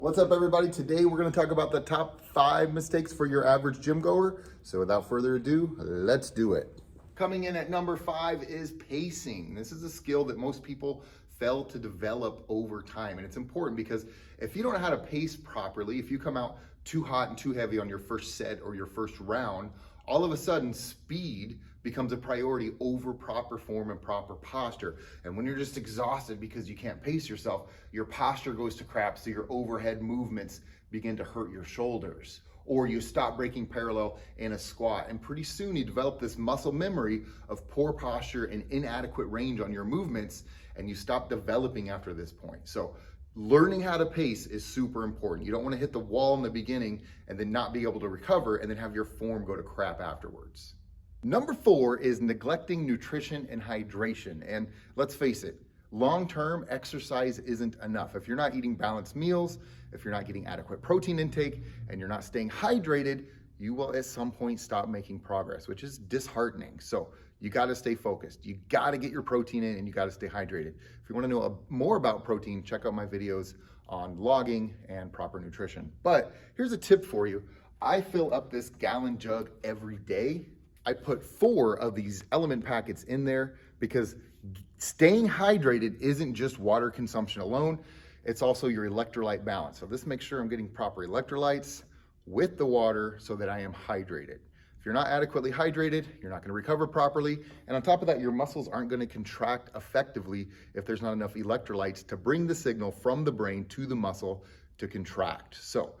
What's up, everybody? Today we're going to talk about the top 5 mistakes for your average gym goer. So without further ado, let's do it. Coming in at number 5 is pacing. This is a skill that most people fail to develop over time. And it's important because if you don't know how to pace properly, if you come out too hot and too heavy on your first set or your first round, all of a sudden speed becomes a priority over proper form and proper posture. And when you're just exhausted because you can't pace yourself, your posture goes to crap, so your overhead movements begin to hurt your shoulders. Or you stop breaking parallel in a squat, and pretty soon you develop this muscle memory of poor posture and inadequate range on your movements, and you stop developing after this point. So learning how to pace is super important. You don't want to hit the wall in the beginning and then not be able to recover and then have your form go to crap afterwards. Number 4 is neglecting nutrition and hydration. And let's face it, long-term exercise isn't enough. If you're not eating balanced meals, if you're not getting adequate protein intake, and you're not staying hydrated, you will at some point stop making progress, which is disheartening. So you got to stay focused. You got to get your protein in and you got to stay hydrated. If you want to know more about protein, check out my videos on logging and proper nutrition. But here's a tip for you. I fill up this gallon jug every day. I put 4 of these element packets in there because staying hydrated isn't just water consumption alone. It's also your electrolyte balance. So this makes sure I'm getting proper electrolytes with the water so that I am hydrated. If you're not adequately hydrated, you're not going to recover properly. And on top of that, your muscles aren't going to contract effectively if there's not enough electrolytes to bring the signal from the brain to the muscle to contract. So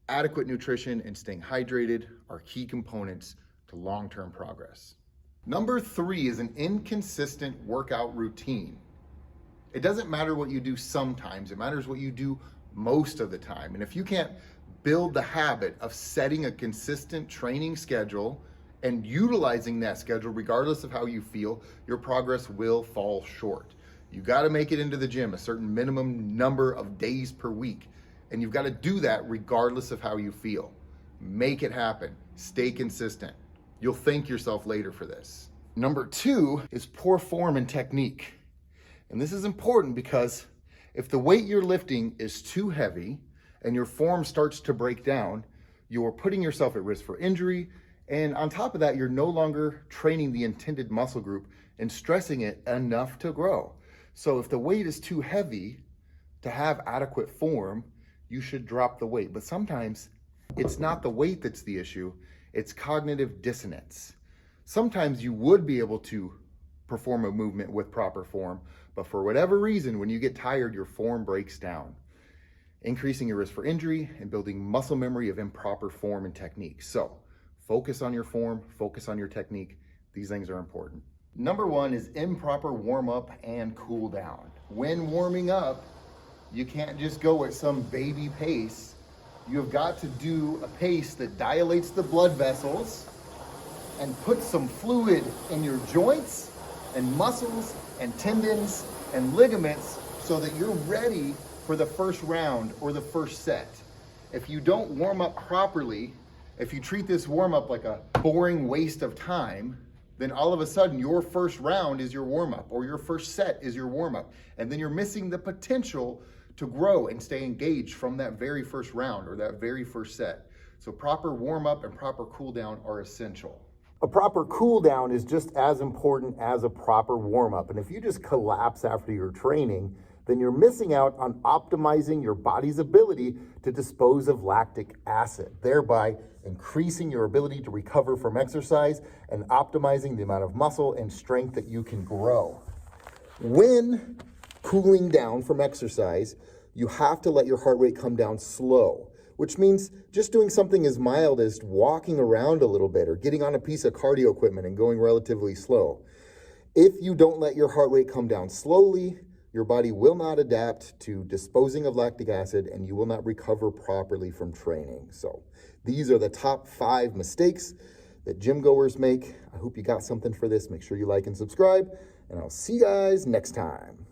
adequate nutrition and staying hydrated are key components to long-term progress. Number 3 is an inconsistent workout routine. It doesn't matter what you do sometimes, it matters what you do most of the time. And if you can't build the habit of setting a consistent training schedule and utilizing that schedule regardless of how you feel, your progress will fall short. You got to make it into the gym a certain minimum number of days per week, and you've got to do that regardless of how you feel. Make it happen. Stay consistent. You'll thank yourself later for this. Number 2 is poor form and technique. And this is important because if the weight you're lifting is too heavy and your form starts to break down, you're putting yourself at risk for injury. And on top of that, you're no longer training the intended muscle group and stressing it enough to grow. So if the weight is too heavy to have adequate form, you should drop the weight. But sometimes it's not the weight that's the issue, it's cognitive dissonance. Sometimes you would be able to perform a movement with proper form, but for whatever reason, when you get tired, your form breaks down, increasing your risk for injury and building muscle memory of improper form and technique. So focus on your form, focus on your technique. These things are important. Number 1 is improper warm up and cool down. When warming up, you can't just go at some baby pace. You have got to do a pace that dilates the blood vessels and puts some fluid in your joints and muscles and tendons and ligaments so that you're ready for the first round or the first set. If you don't warm up properly, if you treat this warm up like a boring waste of time, then all of a sudden your first round is your warm up or your first set is your warm up. And then you're missing the potential to grow and stay engaged from that very first round or that very first set. So proper warm up and proper cool down are essential. A proper cool down is just as important as a proper warm up. And if you just collapse after your training, then you're missing out on optimizing your body's ability to dispose of lactic acid, thereby increasing your ability to recover from exercise and optimizing the amount of muscle and strength that you can grow. When cooling down from exercise, you have to let your heart rate come down slow, which means just doing something as mild as walking around a little bit or getting on a piece of cardio equipment and going relatively slow. If you don't let your heart rate come down slowly, your body will not adapt to disposing of lactic acid and you will not recover properly from training. So these are the top 5 mistakes that gym goers make. I hope you got something for this. Make sure you like and subscribe, and I'll see you guys next time.